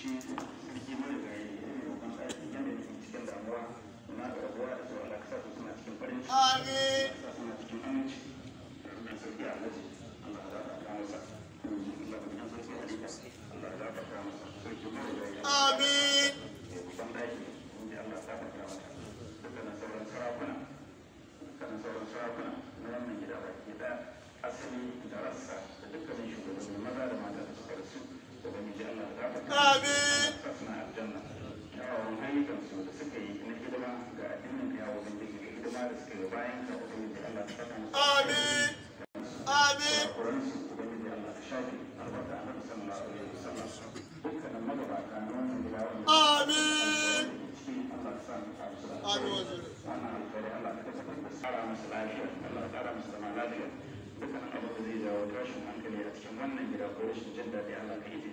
shi sarki mai da ya yi roƙon ɗaki yadda da cikin damuwa na da rabuwa da su Allah kasa su suna cikin farin ciki suna cikin aminci da sarki alhaji Allah za ka kawo masa Allah ka kawo sarki alhaji Allah za ka kawo masa sarki mai da ya yi amin roƙon ɗaki inda Allah za ka kawo masa dukkanin sauran sarakuna na wannan gida baki ɗaya asali da rassa da dukkanin shugabanni maza da mata da suka rasu da bani ji Allah da gafarta amin suna aljanna yawan ayyukan su da suka yi na hidima ga addinin ya wajen da hidima da suka yi bayan ka ubangiji Allah ta saka musu amin amin Qur'an su ubangiji Allah ta shafi albarka annabi sallallahu alaihi wasallam dukkanin magabata na wannan gida wannan amin Allah ta sa mu ta amin wannan alƙawari Allah ta tabbatar da tsara musu lafiya Allah ta tsara musu zama lafiya dukkan abin da zai jawo tashin hankali a cikin wannan gida ko rashin jin daɗi Allah ka yi